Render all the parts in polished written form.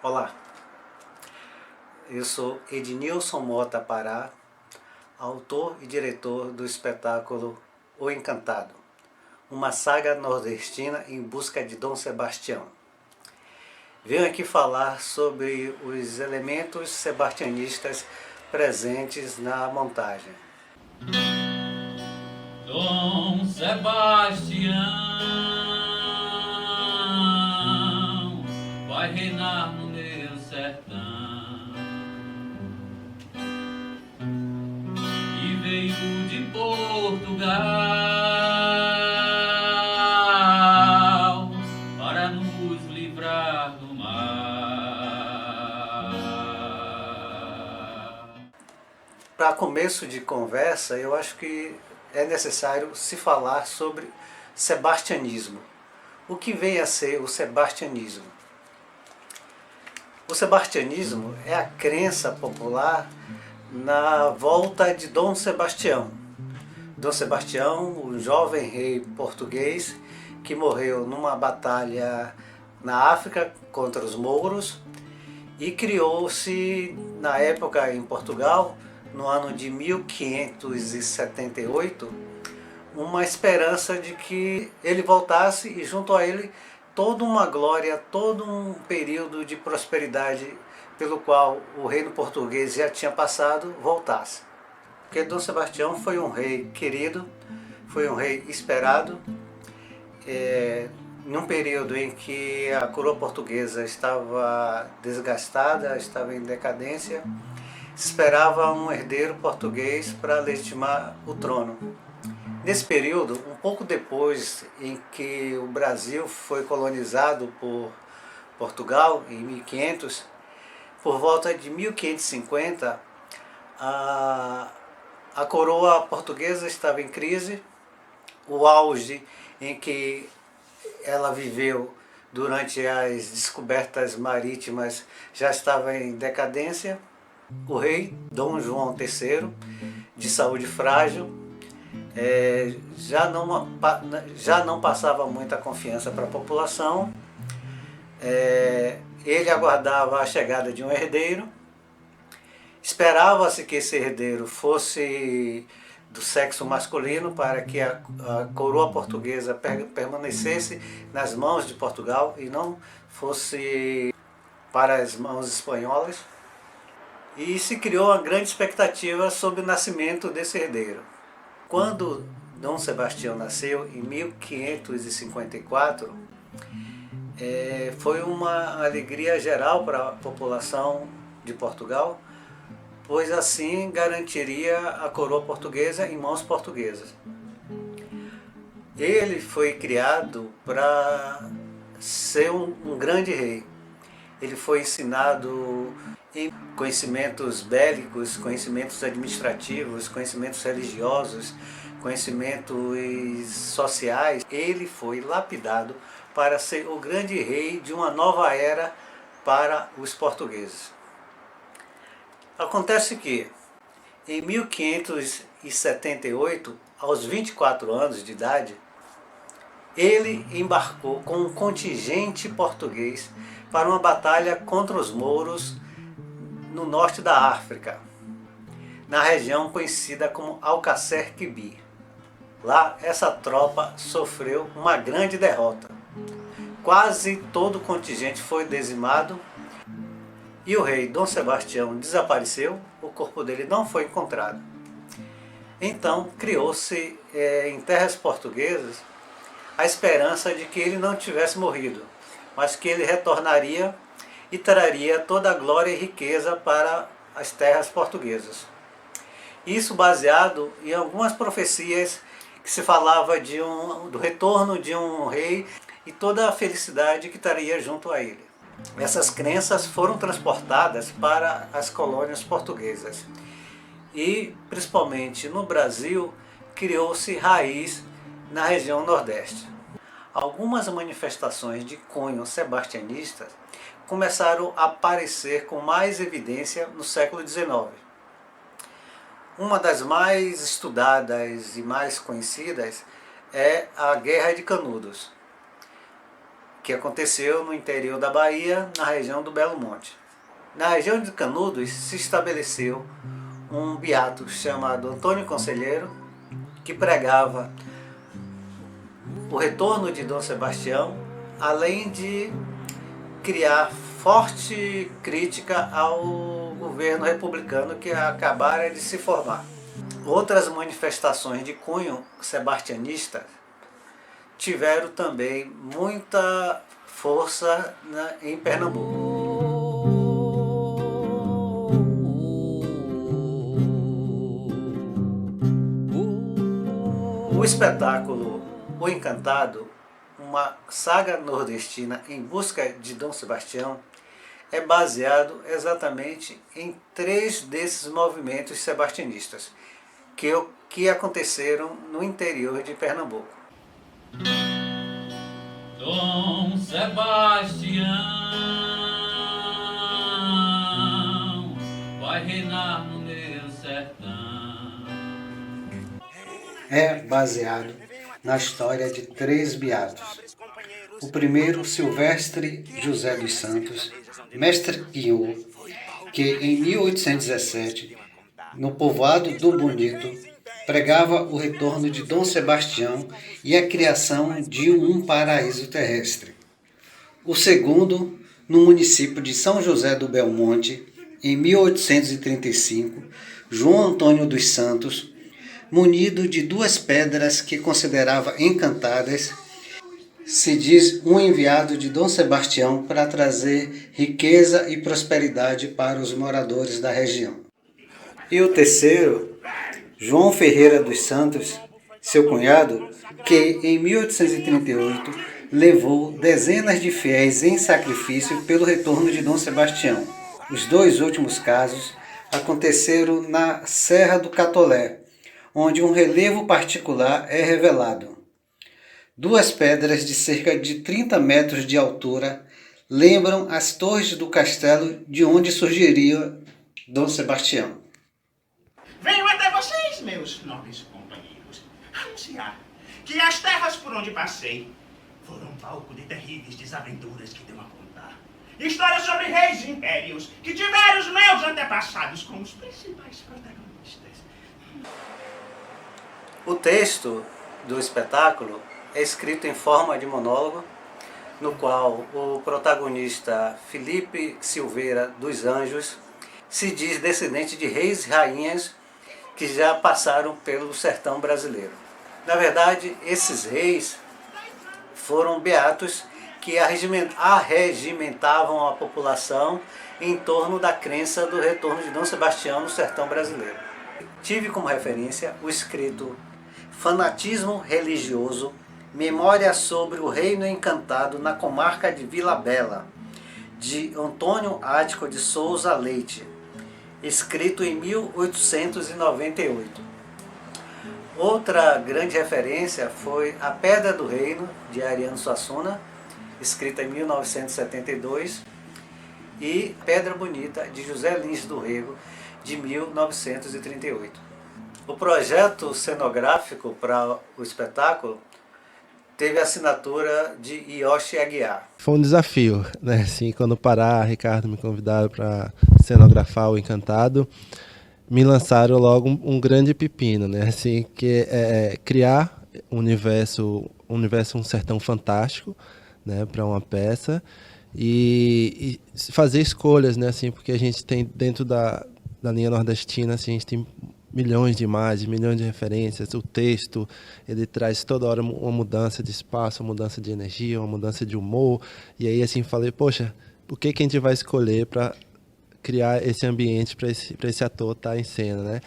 Olá, eu sou Ednilson Mota Pará, autor e diretor do espetáculo O Encantado, uma saga nordestina em busca de Dom Sebastião. Venho aqui falar sobre os elementos sebastianistas presentes na montagem. Dom Sebastião vai reinar no meu sertão e veio de Portugal para nos livrar do mar. Para começo de conversa, eu acho que é necessário se falar sobre sebastianismo. O que vem a ser o sebastianismo? O sebastianismo é a crença popular na volta de Dom Sebastião. Dom Sebastião, um jovem rei português que morreu numa batalha na África contra os mouros, e criou-se na época em Portugal, no ano de 1578, uma esperança de que ele voltasse e junto a ele toda uma glória, todo um período de prosperidade pelo qual o reino português já tinha passado, voltasse. Porque Dom Sebastião foi um rei querido, foi um rei esperado, num período em que a coroa portuguesa estava desgastada, estava em decadência, se esperava um herdeiro português para legitimar o trono. Nesse período, um pouco depois em que o Brasil foi colonizado por Portugal, em 1500, por volta de 1550, a coroa portuguesa estava em crise, o auge em que ela viveu durante as descobertas marítimas já estava em decadência. O rei Dom João III, de saúde frágil, já não passava muita confiança para a população. Ele aguardava a chegada de um herdeiro, esperava-se que esse herdeiro fosse do sexo masculino para que a coroa portuguesa permanecesse nas mãos de Portugal e não fosse para as mãos espanholas. E se criou uma grande expectativa sobre o nascimento desse herdeiro. Quando Dom Sebastião nasceu, em 1554, foi uma alegria geral para a população de Portugal, pois assim garantiria a coroa portuguesa em mãos portuguesas. Ele foi criado para ser um grande rei. Ele foi ensinado em conhecimentos bélicos, conhecimentos administrativos, conhecimentos religiosos, conhecimentos sociais. Ele foi lapidado para ser o grande rei de uma nova era para os portugueses. Acontece que, em 1578, aos 24 anos de idade, ele embarcou com um contingente português para uma batalha contra os mouros no norte da África, na região conhecida como Alcácer Quibir. Lá, essa tropa sofreu uma grande derrota. Quase todo o contingente foi dizimado e o rei Dom Sebastião desapareceu, o corpo dele não foi encontrado. Então, criou-se em terras portuguesas a esperança de que ele não tivesse morrido, mas que ele retornaria e traria toda a glória e riqueza para as terras portuguesas. Isso baseado em algumas profecias que se falava do retorno de um rei e toda a felicidade que estaria junto a ele. Essas crenças foram transportadas para as colônias portuguesas e, principalmente no Brasil, criou-se raiz na região Nordeste. Algumas manifestações de cunho sebastianista começaram a aparecer com mais evidência no século XIX. Uma das mais estudadas e mais conhecidas é a Guerra de Canudos, que aconteceu no interior da Bahia, na região do Belo Monte. Na região de Canudos se estabeleceu um beato chamado Antônio Conselheiro, que pregava o retorno de Dom Sebastião, além de criar forte crítica ao governo republicano que acabara de se formar. Outras manifestações de cunho sebastianista tiveram também muita força em Pernambuco. O espetáculo O Encantado, uma saga nordestina em busca de Dom Sebastião, é baseado exatamente em 3 desses movimentos sebastianistas que aconteceram no interior de Pernambuco. Dom Sebastião vai reinar no meu sertão. É baseado na história de 3 beatos. O primeiro, Silvestre José dos Santos, mestre guiou, que em 1817, no povoado do Bonito, pregava o retorno de Dom Sebastião e a criação de um paraíso terrestre. O segundo, no município de São José do Belmonte, em 1835, João Antônio dos Santos, munido de 2 pedras que considerava encantadas, se diz um enviado de Dom Sebastião para trazer riqueza e prosperidade para os moradores da região. E o terceiro, João Ferreira dos Santos, seu cunhado, que em 1838 levou dezenas de fiéis em sacrifício pelo retorno de Dom Sebastião. Os 2 últimos casos aconteceram na Serra do Catolé, onde um relevo particular é revelado. 2 pedras de cerca de 30 metros de altura lembram as torres do castelo de onde surgiria Dom Sebastião. Venho até vocês, meus nobres companheiros, anunciar que as terras por onde passei foram palco de terríveis desaventuras que deu a contar. Histórias sobre reis e impérios que tiveram os meus antepassados como os principais protagonistas. O texto do espetáculo é escrito em forma de monólogo, no qual o protagonista Felipe Silveira dos Anjos se diz descendente de reis e rainhas que já passaram pelo sertão brasileiro. Na verdade, esses reis foram beatos que arregimentavam a população em torno da crença do retorno de Dom Sebastião no sertão brasileiro. Tive como referência o escrito Fanatismo Religioso, Memória sobre o Reino Encantado na Comarca de Vila Bela, de Antônio Ático de Souza Leite, escrito em 1898. Outra grande referência foi A Pedra do Reino, de Ariano Suassuna, escrita em 1972, e Pedra Bonita, de José Lins do Rego, de 1938. O projeto cenográfico para o espetáculo teve a assinatura de Yoshi Aguiar. Foi um desafio, né? Assim, quando Ricardo me convidaram para cenografar o Encantado, me lançaram logo um grande pepino, né? Assim, que é criar um sertão fantástico, né? Para uma peça e fazer escolhas, né? Assim, porque a gente tem dentro da linha nordestina, assim, a gente tem milhões de imagens, milhões de referências. O texto, ele traz toda hora uma mudança de espaço, uma mudança de energia, uma mudança de humor. E aí, assim, falei, poxa, o que a gente vai escolher para criar esse ambiente para esse ator estar em cena, né?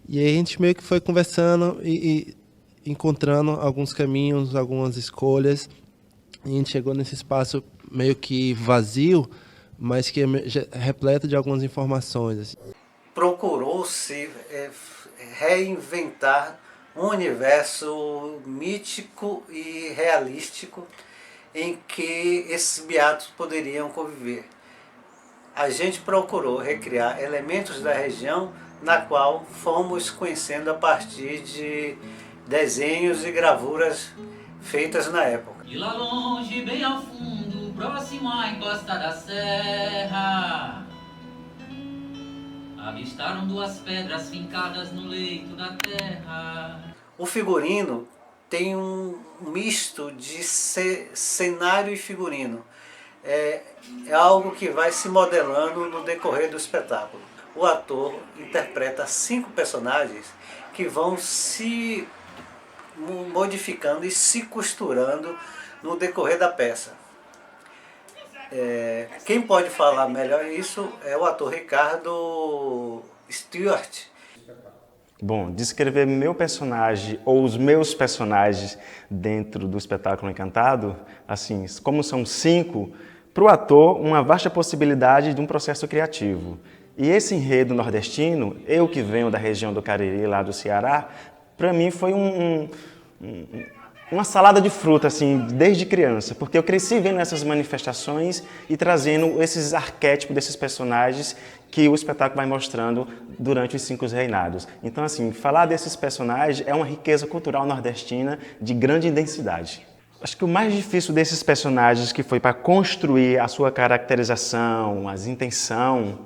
E aí a gente meio que foi conversando e encontrando alguns caminhos, algumas escolhas. E a gente chegou nesse espaço meio que vazio, mas que é repleto de algumas informações, assim. Procurou-se reinventar um universo mítico e realístico em que esses beatos poderiam conviver. A gente procurou recriar elementos da região na qual fomos conhecendo a partir de desenhos e gravuras feitas na época. E lá longe, bem ao fundo próximo à encosta da serra, avistaram duas pedras fincadas no leito da terra. O figurino tem um misto de cenário e figurino. É algo que vai se modelando no decorrer do espetáculo. O ator interpreta 5 personagens que vão se modificando e se costurando no decorrer da peça. Quem pode falar melhor isso é o ator Ricardo Stewart. Bom, descrever meu personagem ou os meus personagens dentro do espetáculo Encantado, assim, como são 5, para o ator uma vasta possibilidade de um processo criativo. E esse enredo nordestino, eu que venho da região do Cariri, lá do Ceará, para mim foi uma salada de fruta, assim, desde criança, porque eu cresci vendo essas manifestações e trazendo esses arquétipos desses personagens que o espetáculo vai mostrando durante os 5 reinados. Então, assim, falar desses personagens é uma riqueza cultural nordestina de grande densidade. Acho que o mais difícil desses personagens, que foi para construir a sua caracterização, as intenção,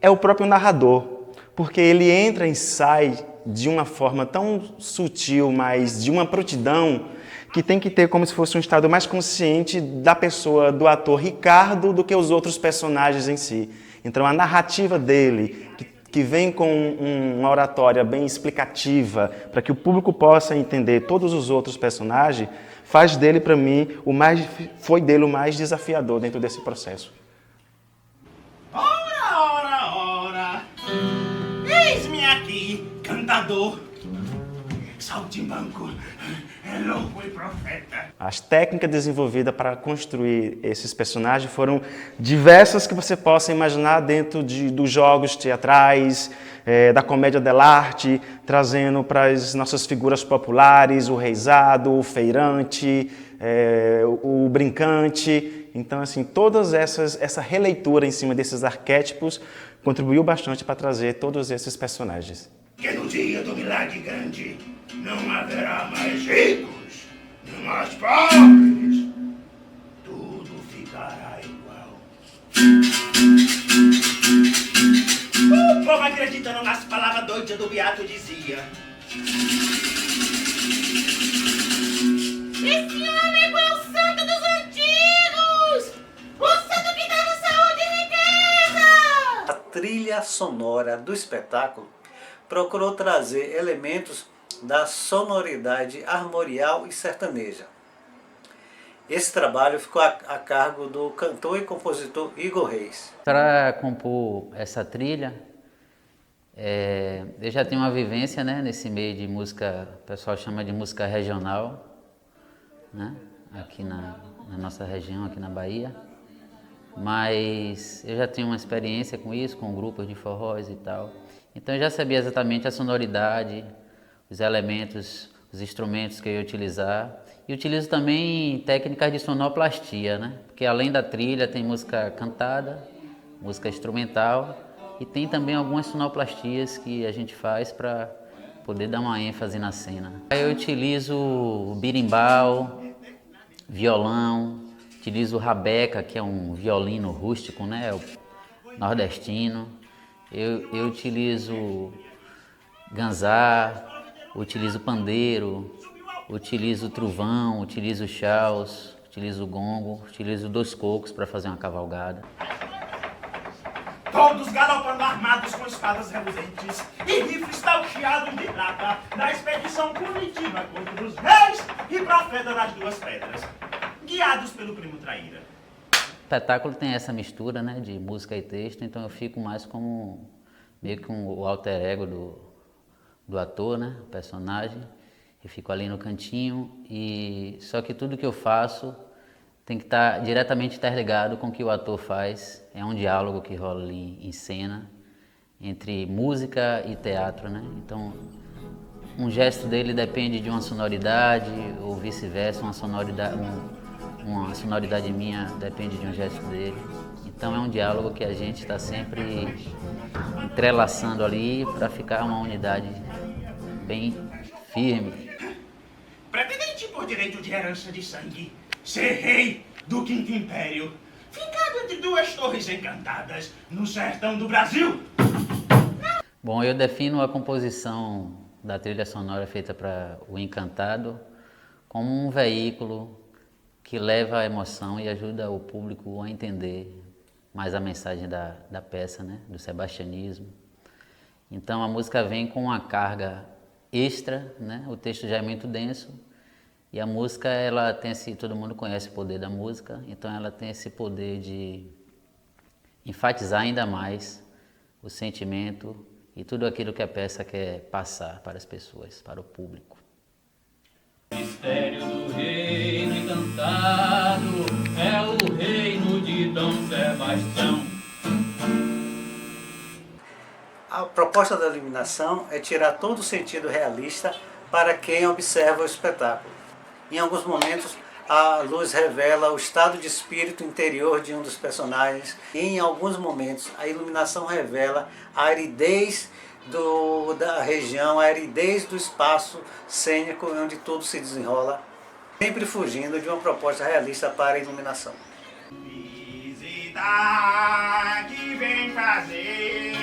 é o próprio narrador, porque ele entra e sai de uma forma tão sutil, mas de uma prontidão, que tem que ter como se fosse um estado mais consciente da pessoa, do ator Ricardo, do que os outros personagens em si. Então a narrativa dele, que vem com uma oratória bem explicativa, para que o público possa entender todos os outros personagens, faz dele, para mim, foi dele o mais desafiador dentro desse processo. Ora, eis-me aqui, cantador, saltimbanco, louco e profeta. As técnicas desenvolvidas para construir esses personagens foram diversas que você possa imaginar dentro dos jogos teatrais, da comédia dell'arte, trazendo para as nossas figuras populares o reizado, o feirante, o brincante. Então, assim, todas essa releitura em cima desses arquétipos contribuiu bastante para trazer todos esses personagens. Que no dia do milagre grande não haverá mais ricos, nem mais pobres. Tudo ficará igual. O povo acreditando nas palavras doidas do Beato dizia: esse homem é igual ao santo dos antigos, o santo que dá saúde e riqueza. A trilha sonora do espetáculo procurou trazer elementos da sonoridade armorial e sertaneja. Esse trabalho ficou a cargo do cantor e compositor Igor Reis. Para compor essa trilha, eu já tenho uma vivência, né, nesse meio de música, o pessoal chama de música regional, né, aqui na nossa região, aqui na Bahia. Mas eu já tenho uma experiência com isso, com grupos de forróis e tal. Então eu já sabia exatamente a sonoridade, os elementos, os instrumentos que eu ia utilizar. E utilizo também técnicas de sonoplastia, né? Porque além da trilha tem música cantada, música instrumental e tem também algumas sonoplastias que a gente faz para poder dar uma ênfase na cena. Eu utilizo o birimbau, violão, utilizo o rabeca, que é um violino rústico, né? O nordestino. Eu utilizo ganzá, utilizo pandeiro, utilizo trovão, utilizo chaus, utilizo gongo, utilizo 2 cocos para fazer uma cavalgada. Todos galopando armados com espadas reluzentes e rifles salteados de prata na expedição punitiva contra os reis e profeta das 2 pedras, guiados pelo primo traíra. O espetáculo tem essa mistura, né, de música e texto, então eu fico mais como meio que o alter ego do ator, né, o personagem. Eu fico ali no cantinho e só que tudo que eu faço tem que estar diretamente interligado com o que o ator faz. É um diálogo que rola ali em cena entre música e teatro, né? Então, um gesto dele depende de uma sonoridade ou vice-versa, uma sonoridade minha depende de um gesto dele. Então é um diálogo que a gente está sempre entrelaçando ali para ficar uma unidade bem firme. Pretendente por direito de herança de sangue, ser rei do Quinto Império, ficado entre duas torres encantadas no sertão do Brasil. Bom, eu defino a composição da trilha sonora feita para o Encantado como um veículo que leva a emoção e ajuda o público a entender mais a mensagem da peça, né, do sebastianismo. Então a música vem com uma carga extra, né, o texto já é muito denso e a música, ela tem todo mundo conhece o poder da música, então ela tem esse poder de enfatizar ainda mais o sentimento e tudo aquilo que a peça quer passar para as pessoas, para o público. Mistério do reino encantado é o reino de Dom Sebastião. A proposta da iluminação é tirar todo o sentido realista para quem observa o espetáculo. Em alguns momentos, a luz revela o estado de espírito interior de um dos personagens e em alguns momentos a iluminação revela a aridez da região, a aridez do espaço cênico onde tudo se desenrola, sempre fugindo de uma proposta realista para a iluminação. Visita que vem fazer,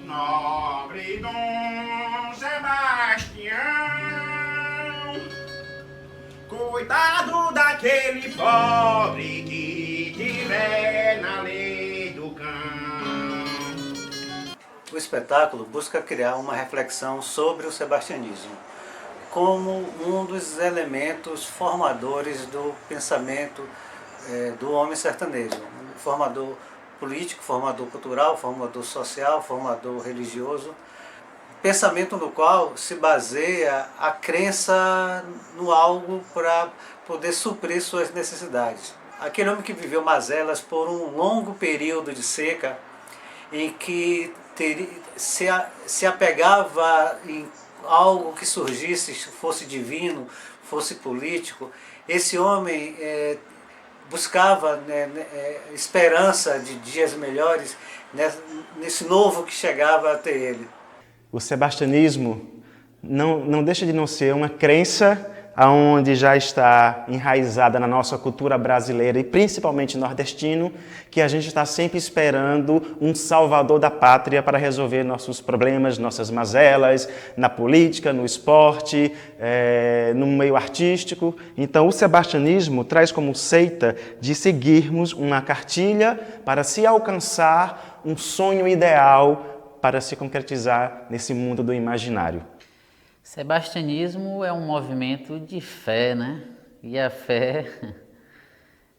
nobre Dom Sebastião, cuidado daquele pobre que tiver na lei do cão. O espetáculo busca criar uma reflexão sobre o sebastianismo como um dos elementos formadores do pensamento do homem sertanejo, um formador político, formador cultural, formador social, formador religioso, pensamento no qual se baseia a crença no algo para poder suprir suas necessidades. Aquele homem que viveu mazelas por um longo período de seca, em que se apegava em algo que surgisse, fosse divino, fosse político, esse homem buscava esperança de dias melhores nesse novo que chegava até ele. O sebastianismo não deixa de não ser uma crença onde já está enraizada na nossa cultura brasileira e principalmente nordestino, que a gente está sempre esperando um salvador da pátria para resolver nossos problemas, nossas mazelas, na política, no esporte, no meio artístico. Então o sebastianismo traz como seita de seguirmos uma cartilha para se alcançar um sonho ideal para se concretizar nesse mundo do imaginário. Sebastianismo é um movimento de fé, né? E a fé,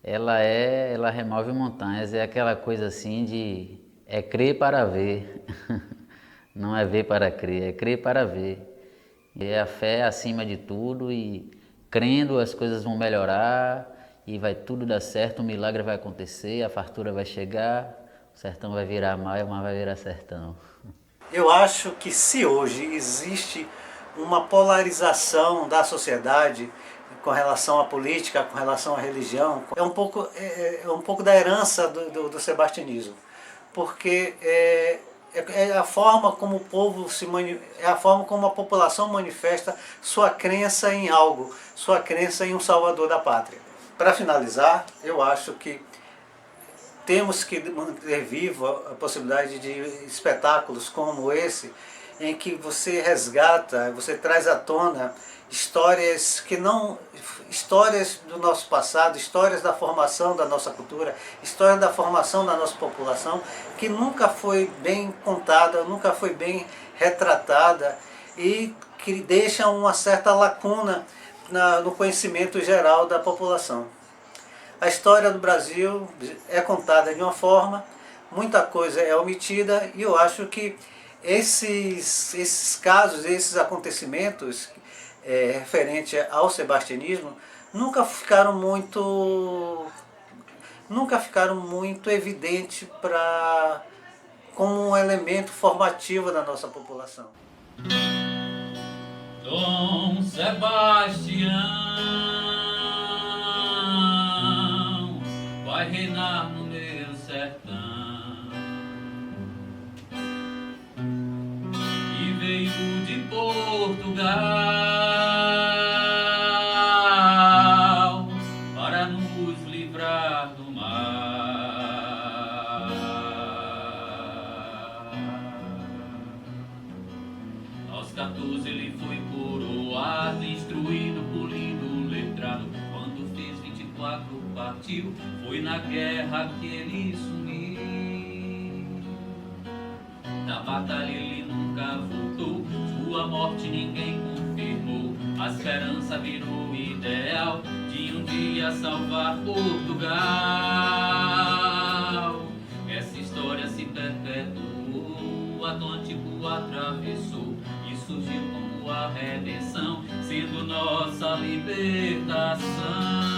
ela remove montanhas, é aquela coisa assim de crer para ver, não é ver para crer, é crer para ver. E a fé acima de tudo e crendo as coisas vão melhorar e vai tudo dar certo, um milagre vai acontecer, a fartura vai chegar, o sertão vai virar mar e o mar vai virar sertão. Eu acho que se hoje existe uma polarização da sociedade com relação à política, com relação à religião, é um pouco da herança do sebastianismo, porque é a forma como o povo é a forma como a população manifesta sua crença em algo, sua crença em um salvador da pátria. Para finalizar, eu acho que temos que manter viva a possibilidade de espetáculos como esse, em que você resgata, você traz à tona histórias histórias do nosso passado, histórias da formação da nossa cultura, histórias da formação da nossa população, que nunca foi bem contada, nunca foi bem retratada e que deixam uma certa lacuna no conhecimento geral da população. A história do Brasil é contada de uma forma, muita coisa é omitida e eu acho que esses casos, esses acontecimentos referentes ao sebastianismo nunca ficaram muito evidentes como um elemento formativo da nossa população. Dom Sebastião vai reinar no meu sertão. Veio de Portugal partiu, foi na guerra que ele sumiu. Da batalha ele nunca voltou, sua morte ninguém confirmou. A esperança virou ideal de um dia salvar Portugal. Essa história se perpetuou, o Atlântico atravessou e surgiu como a redenção, sendo nossa libertação.